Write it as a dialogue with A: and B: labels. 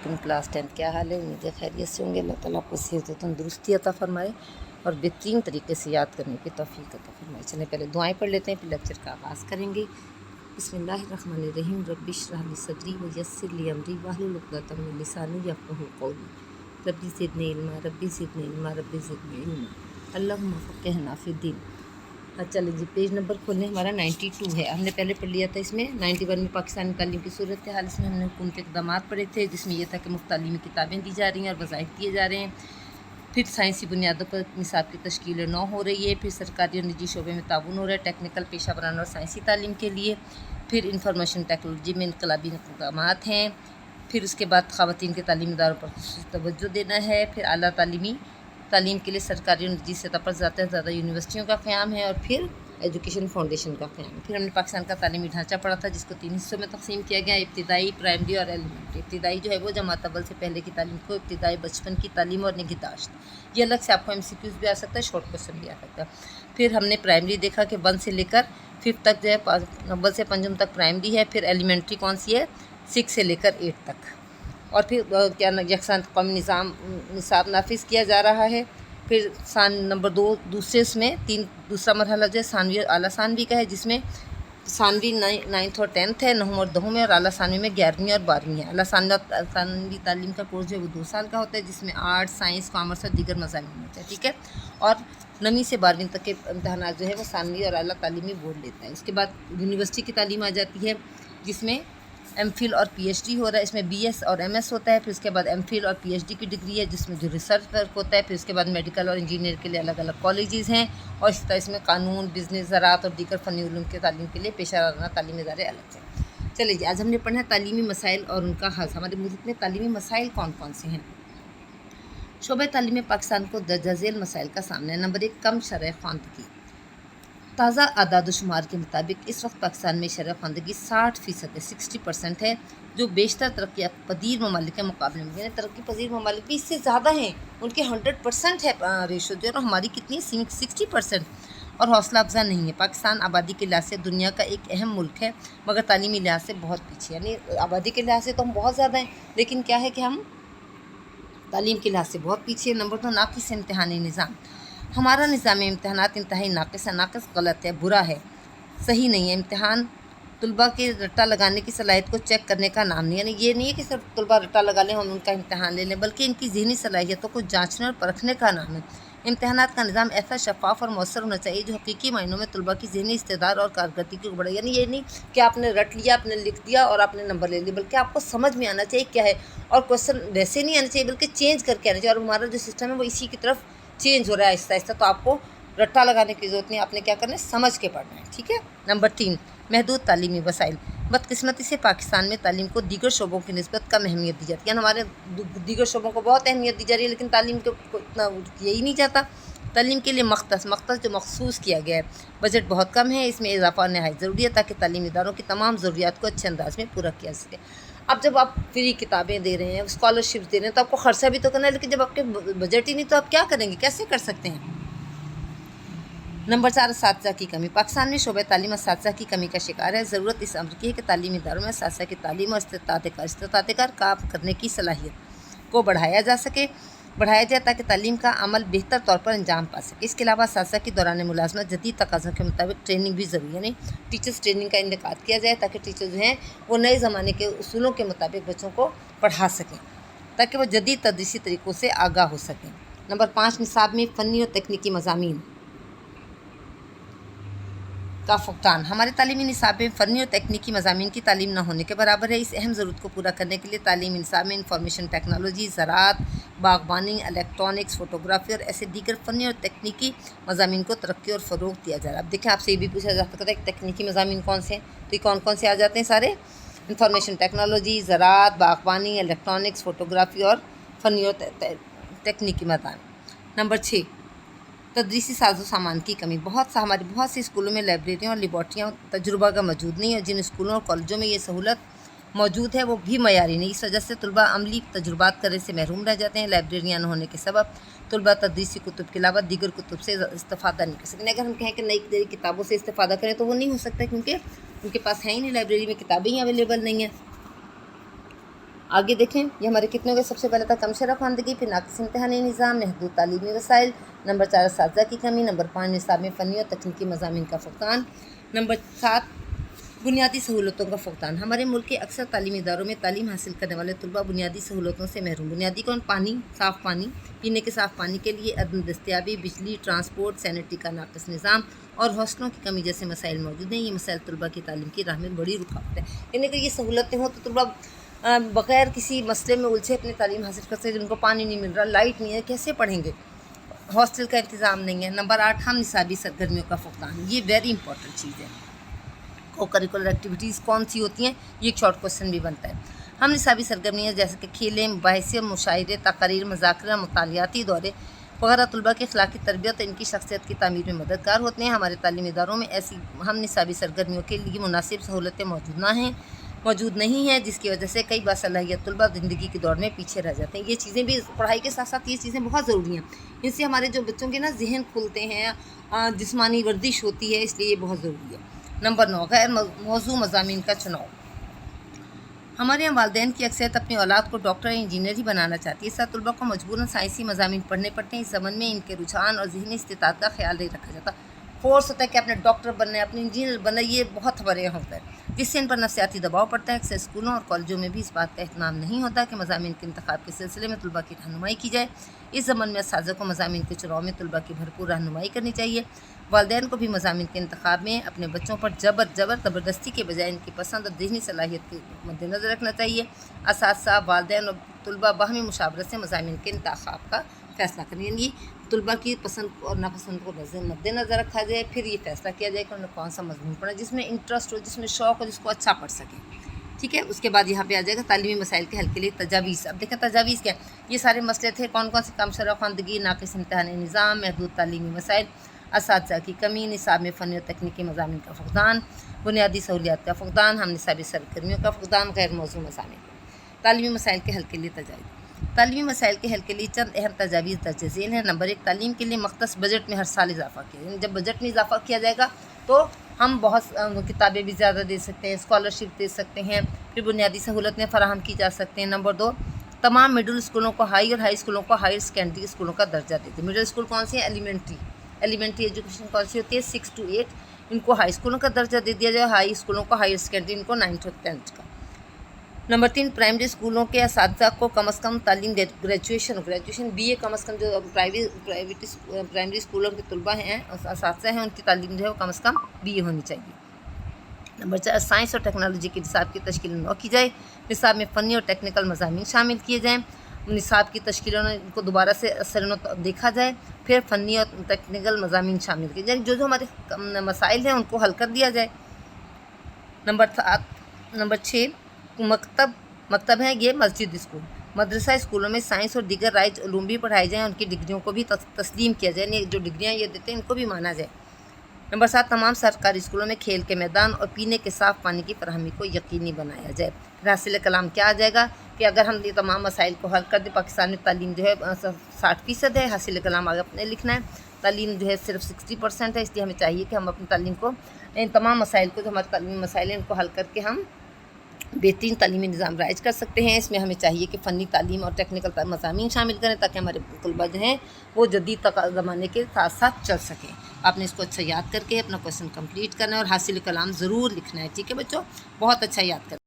A: अलैकुम क्लास 10 क्या हाल है। उम्मीद है खैरियत से होंगे। अल्लाह ताला आपको सेहत और तंदुरुस्ती अता फरमाए और बेहतरीन तरीके से याद करने की तौफीक अता फरमाए। चलें पहले दुआएं पढ़ लेते हैं, फिर लेक्चर का आगाज़ करेंगे। बिस्मिल्लाहिर्रहमानिर्रहीम। रब्बि इश्रह ली सदरी व यस्सिर ली अमरी वाहलुल उक़दतम मिन लिसानी यफ़क़हू क़ौली। Rabbi ज़िदनी इल्मा, rabbi ज़िदनी इल्मा, rabbi ज़िदनी इल्मा। अल्लाहुम्मा फ़क़्हिना फ़िद्दीन। चलिए जी, पेज नंबर खोलें। हमारा 92 है। हमने पहले पढ़ लिया था इसमें 91 में पाकिस्तानी तालीम की सूरत हाल। इसमें हमने हुकूमती इक़दाम पढ़े थे, जिसमें यह था कि मुफ्त तालीमी किताबें दी जा रही हैं और वज़ाइफ दिए जा रहे हैं। फिर साइंसी बुनियादों पर निसाब की तश्कील 9 हो रही है। फिर सरकारी और निजी शोबे में ताउन हो रहा है टेक्निकल पेशा वराना और साइंसी तालीम के लिए। फिर इंफॉर्मेशन टेक्नोलॉजी में इनकलाबी इक़दाम हैं। फिर उसके बाद ख़वातीन के तालीमी इदारों पर ख़ुसूसी तवज्जो देना है। फिर आला तालीम के लिए सरकारी और निजी सतह पर ज़्यादा से ज़्यादा यूनिवर्सिटियों का क़याम है। और फिर एजुकेशन फाउंडेशन का क़याम है। फिर हमने पाकिस्तान का तालीमी ढांचा पढ़ा था, जिसको 3 हिस्सों में तक़सीम किया गया, इब्तिदाई, प्राइमरी और एलिमेंट्री। इब्तिदाई जो है वो जमात अव्वल से पहले की तालीम को इब्तिदाई बचपन की तालीम और निगहदाश्त, ये अलग से आपको MCQs भी आ सकता है, शॉर्ट क्वेश्चन भी आ सकता है। फिर हमने प्राइमरी देखा कि 1 से लेकर 5 तक जो है, अव्वल से पंजम तक प्राइमरी है। फिर एलिमेंट्री कौन सी है, 6 से लेकर 8 तक। और फिर क्या यकसान कौमी निसाब नाफिज किया जा रहा है। फिर नंबर 2 दूसरे उसमें दूसरा मरहला जो है सानवी और आला सानवी का है, जिसमें सानवी 9th और 10th है, नहूं और दहूं में, और आला सानवी में 11वीं और 12वीं है। आला सानवी तालीम का कोर्स जो है वो 2 साल का होता है, जिसमें आर्ट्स, साइंस, कॉमर्स और दीगर मज़ामीन होते हैं। ठीक है। और 9वीं से 12वीं तक के इम्तहान जो है वो सानवी और आला तालीमी बोर्ड लेता है। उसके बाद यूनिवर्सिटी की तालीम आ जाती है, जिसमें MPhil और PhD हो रहा है। इसमें BS और MS होता है। फिर उसके बाद MPhil और PhD की डिग्री है, जिसमें जो रिसर्च वर्क होता है। फिर उसके बाद मेडिकल और इंजीनियर के लिए अलग अलग कॉलेजेस हैं। और इस तरह इसमें कानून, बिज़नेस, ज़राअत और दीगर फ़नी उलूम के तालीम के लिए पेशा वराना तालीमी इदारे अलग हैं। चलिए जी, आज हमने पढ़ा है तालीमी मसाइल और उनका हल। हमारे मुल्क में तालीमी मसाइल कौन कौन से हैं। शोबे तालीम पाकिस्तान को दर्ज झेल मसाइल का सामना है। नंबर 1, कम शरह ख़वानदगी। ताज़ा आदाद शुमार के मुताबिक इस वक्त पाकिस्तान में शरह ख़वानदगी 60% है, 60% है, जो बेशतर तरक्की पजीर ममालिक के मुकाबले में, यानी तरक्की पजीर ममालिक भी इससे ज़्यादा हैं। उनके 100% है रेशो जो है, हमारी कितनी है, 60%। और हौसला अफजा नहीं है। पाकिस्तान आबादी के लिहाज से दुनिया का एक अहम मुल्क है, मगर तालीमी लिहाज से बहुत पीछे। यानी आबादी के लिहाज से तो हम बहुत ज़्यादा हैं, लेकिन क्या है कि हम तालीम के लिहाज से बहुत पीछे। नंबर 2, नाक़िस इम्तहानी निज़ाम। हमारा निज़ाम इम्तहानात इंतहाई नाक़िस है, गलत है, बुरा है, सही नहीं है। इम्तहान तुलबा के रट्टा लगाने की सलाहियत को चेक करने का नाम नहीं, यानी ये नहीं है कि सिर्फ तुलबा रट्टा लगा लें, हम उनका इम्तहान ले लें, बल्कि इनकी ज़हनी सलाहियतों को जांचने और परखने का नाम है। इम्तहानात का निज़ाम ऐसा शफ़ाफ़ और मौसर होना चाहिए जो हकीकी मायनों में तुलबा की ज़हनी इस्तेदाद और कारकर्दगी को बढ़ाए। यानी ये नहीं कि आपने रट लिया, आपने लिख दिया और आपने नंबर ले लिया, बल्कि आपको समझ में आना चाहिए क्या है। और क्वेश्चन वैसे नहीं आना चाहिए, बल्कि चेंज करके आना चाहिए। और हमारा जो सिस्टम है वो इसी की तरफ चेंज हो रहा है आहिस्ता आहिस्ता। तो आपको रट्टा लगाने की ज़रूरत नहीं, आपने क्या करना है, समझ के पढ़ना है। ठीक है। नंबर 3, महदूद तालीमी वसाइल। बदकिस्मती से पाकिस्तान में तालीम को दीगर शोबों की निस्बत कम अहमियत दी जाती है। हमारे दीगर शोबों को बहुत अहमियत दी जा रही है, लेकिन तालीम को इतना यही नहीं जाता। तालीम के लिए मख्तस जो मखसूस किया गया है, बजट बहुत कम है। इसमें इजाफा नहायत ज़रूरी है, ताकि तालीमी इदारों की तमाम ज़रूरियात को अच्छे अंदाज में पूरा किया सके। अब जब आप फ्री किताबें दे रहे हैं, स्कॉलरशिप दे रहे हैं, तो आपको खर्चा भी तो करना है, लेकिन जब आपके बजट ही नहीं, तो आप क्या करेंगे, कैसे कर सकते हैं। नंबर 4, असातिज़ा की कमी। पाकिस्तान में शोबे तालीम असातिज़ा की कमी का शिकार है। ज़रूरत इस अमर की है कि तालीमी इदारों में असातिज़ा की तालीम और इस्तिताअत कार काम करने की सलाहियत को बढ़ाया जाए, ताकि तालीम का अमल बेहतर तौर पर अंजाम पा सके। इसके अलावा असातिज़ा की दौरान मुलाजमत जदीद तकाज़ों के मुताबिक ट्रेनिंग भी ज़रूरी है, यानी टीचर्स ट्रेनिंग का इनेकाद किया जाए, ताकि टीचर जो हैं वो नए ज़माने के उसूलों के मुताबिक बच्चों को पढ़ा सकें, ताकि वो जदीद तदरीसी तरीक़ों से आगाह हो सकें। नंबर 5, निसाब में फ़नी और तकनीकी मज़ामीन का फुकदान। हमारे तालीमी निसाब में फ़नी और तकनीकी मज़ामीन की तालीम न होने के बराबर है। इस अहम ज़रूरत को पूरा करने के लिए तालीमी निसाब में इंफॉर्मेशन टेक्नोलॉजी, ज़राअत, बागबानी, इलेक्ट्रॉनिक्स, फ़ोटोग्राफी और ऐसे दीगर फ़नी और तकनीकी मज़ामीन को तरक्की और फ़रोग़ दिया जा रहा है। अब देखें, आपसे ये भी पूछा जा सकता है कि तकनीकी मज़ामीन कौन से हैं, तो ये कौन कौन से आ जाते हैं सारे, इंफॉर्मेशन टेक्नोलॉजी, ज़राअत, बागबानी, इलेक्ट्रॉनिक्स, फ़ोटोग्राफी और फ़नी और तकनीकी मज़ामीन। नंबर 6, तदरीसी साजो सामान की कमी। हमारे बहुत से स्कूलों में लाइब्रेरियाँ और लेबॉर्ट्रियाँ तजुर्बा का मौजूद नहीं है। जिन स्कूलों और कॉलेजों में ये सहूलत मौजूद है वो भी मयारी नहीं। इस वजह से तलबा अमली तजुर्बात करने से महरूम रह जाते हैं। लाइब्रेरियाँ न होने के सबब तलबा तदरीसी कुतुब के अलावा दीगर कुतुब से इस्तेफ़ादा नहीं कर सकते। अगर हम कहें कि नई किताबों से इस्तेफ़ादा करें तो वो नहीं हो सकता, क्योंकि उनके पास है ही नहीं, लाइब्रेरी में किताबें ही अवेलेबल नहीं हैं। आगे देखें, ये हमारे कितने हो गए। सबसे पहले था कम शरह ख़वानदगी, फिर नाक़िस इम्तिहानी निज़ाम, महदूद तालीमी वसाइल, नंबर 4 असातिज़ा की कमी, नंबर 5 निसाब में फ़नी और तकनीकी मज़ामीन का फ़ुक़दान, नंबर 7 बुनियादी सहूलतों का फ़ुक़दान। हमारे मुल्क के अक्सर तालीमी इदारों में तालीम हासिल करने वाले तलबा बुनियादी सहूलतों से महरूम। बुनियादी कौन? पानी, साफ़ पानी, पीने के साफ़ पानी के लिए अदम दस्तियाबी, बिजली, ट्रांसपोर्ट, सैनिटरी का नाक़िस निज़ाम और हॉस्टलों की कमी जैसे मसाइल मौजूद हैं। ये मसाइल तलबा की तालीम की राह में बड़ी रुकावट है। यानी कि ये सहूलतें हों तो तलबा बग़ैर किसी मसले में उलझे अपनी तालीम हासिल कर सकते। जिनको पानी नहीं मिल रहा, लाइट नहीं है, कैसे पढ़ेंगे? हॉस्टल का इंतज़ाम नहीं है। नंबर 8 हम निसाबी सरगर्मियों का फ़ुक़दान। ये वेरी इंपॉर्टेंट चीज़ है। को करिकुलर एक्टिविटीज़ कौन सी होती हैं, ये एक शॉर्ट क्वेश्चन भी बनता है। हम निसाबी सरगर्मियाँ जैसे कि खेलें, मुबाहिसे, मुशायरे, तकारीर, मज़ाकरा, मुतालियाती दौरे वगैरह तलबा की अखलाकी तरबियत, इनकी शख्सियत की तामीर में मददगार होते हैं। हमारे तालीमी इदारों में ऐसी हम निसाबी सरगर्मियों के लिए मुनासिब सहूलतें मौजूद नहीं हैं, जिसकी वजह से कई बासलाहियत तलबा ज़िंदगी की दौड़ में पीछे रह जाते हैं। ये चीज़ें भी पढ़ाई के साथ साथ ये चीज़ें बहुत ज़रूरी हैं। इनसे हमारे जो बच्चों के ना ज़हन खुलते हैं, जिस्मानी वर्जिश होती है, इसलिए ये बहुत ज़रूरी है। नंबर 9 गैर मौजू मज़ामीन का चुनाव। हमारे यहाँ वालिदैन की अक्सरियत अपनी औलाद को डॉक्टर या इंजीनियर ही बनाना चाहती है। इस तलबा को मजबूरन साइंसी मज़ामीन पढ़ने पड़ते हैं। इस ज़मन में इनके रुझान और ज़हनी इस्तिताअत का ख्याल नहीं रखा जाता। फोर्स होता है कि आपने डॉक्टर बनना है, अपने इंजीनियर बनना है, ये बहुत बड़े यहाँ होता है, जिससे इन पर नफसियाती दबाव पड़ता है। अक्सर स्कूलों और कॉलेजों में भी इस बात का एहतमाम नहीं होता कि मज़ामीन के इंतखाब के सिलसिले में तलबा की रहनुमाई की जाए। इस ज़मन में असातिज़ा को मज़ामीन के चुनाव में तलबा की भरपूर रहनुमाई करनी चाहिए। वालिदैन को भी मज़ामीन के इंतखाब में अपने बच्चों पर ज़बरदस्ती के बजाय इनकी पसंद और ज़हनी सलाहियत के मद्देनज़र रखना चाहिए। असातिज़ा, वालिदैन और तलबा बाहमी मुशावरत से मज़ामीन के इंतखाब का फ़ैसला करें। यानी तलबा की पसंद और नापसंद को मद्देनज़र रखा जाए, फिर ये फ़ैसला किया जाए कि उन्हें कौन सा मज़मून पढ़ा, जिसमें इंटरेस्ट हो, जिसमें शौक़ हो, जिसको अच्छा पढ़ सकें। ठीक है, उसके बाद यहाँ पे आ जाएगा तालीमी मसाइल के हल के लिए तजावीज़। अब देखें तजावीज़ क्या, ये सारे मसले थे कौन कौन से? कम शरह ख़वानदगी, नाक़िस इम्तिहानी निज़ाम, महदूद तालीमी मसाइल, असातिज़ा की कमी, निसाब में फ़नी और तकनीकी मज़ामीन का फ़ुक़दान, बुनियादी सहूलियात का फ़ुक़दान, हम निसाबी सरगर्मियों का फ़ुक़दान, गैर मौज़ू मज़ामीन। तालीमी मसाइल के हल के लिए तजावीज़। तालीमी मसाइल के हल के लिए चंद अहम तजावीज़ दर्ज झेल हैं। नंबर 1 तालीम के लिए मख्तस बजट में हर साल इजाफ़ा किया। जब बजट में इजाफ़ा किया जाएगा तो हम बहुत किताबें भी ज़्यादा दे सकते हैं, स्कॉलरशिप दे सकते हैं, फिर बुनियादी सहूलतें फ़राहम की जा सकती हैं। नंबर 2 तमाम मिडिल स्कूलों को हाई और हाई स्कूलों को हायर सेकेंडरी स्कूलों का दर्जा देते हैं। मिडिल स्कूल कौन सी है? एलिमेंट्री एजुकेशन कौन सी होती है? 6 to 8, इनको हाई स्कूलों का दर्जा दे दिया जाए। हाई स्कूलों को हायर सेकेंडरी, इनको 9th और 10th का। नंबर 3 प्राइमरी स्कूलों के असातिज़ा को कम अज़ कम तालीम ग्रेजुएशन BA कम अज़ कम, जो प्राइवेट प्राइमरी स्कूलों के तलबा हैं, असातिज़ा हैं, उनकी तालीम जो है वो कम अज़ कम BA होनी चाहिए। नंबर 4 साइंस और टेक्नोलॉजी के निसाब की तश्कील नौ की जाए। निसाब में फ़नी और टेक्निकल मज़ामीन शामिल किए जाएँ। निसाब की तश्कील को दोबारा से असरनो देखा जाए, फिर फ़नी और टेक्निकल मज़ामीन शामिल किए जाए। जो हमारे मसाइल हैं उनको हल कर दिया जाए। नंबर 6 मकतब है ये मस्जिद स्कूल, मदरसा स्कूलों में साइंस और दीगर राइज उलूम भी पढ़ाए जाएँ, उनकी डिग्रियों को भी तस्लीम किया जाए, यानी जो डिग्रियाँ ये देते हैं इनको भी माना जाए। नंबर 7 तमाम सरकारी स्कूलों में खेल के मैदान और पीने के साफ़ पानी की फराहमी को यकीनी बनाया जाए। फिर हासिल कलाम क्या आ जाएगा कि अगर हम ये तमाम मसाइल को हल कर दें, पाकिस्तान में तालीम जो है 60% है, हासिल कलाम आगे अपने लिखना है। तालीम जो है सिर्फ 60% है, इसलिए हमें चाहिए कि हम अपनी तालीम को, इन तमाम मसाइल को, जो हमारे तालीमी मसाइल हैं, इनको हल करके हम बेहतरीन तालीमी निज़ाम राइज कर सकते हैं। इसमें हमें चाहिए कि फ़नी तालीम और टेक्निकल मज़ामीन शामिल करें, ताकि हमारे तलबा जो हैं वो जदीद ज़माने के साथ साथ चल सकें। आपने इसको अच्छा याद करके अपना क्वेश्चन कंप्लीट करना है और हासिल कलाम ज़रूर लिखना है। ठीक है बच्चों, बहुत अच्छा याद करना।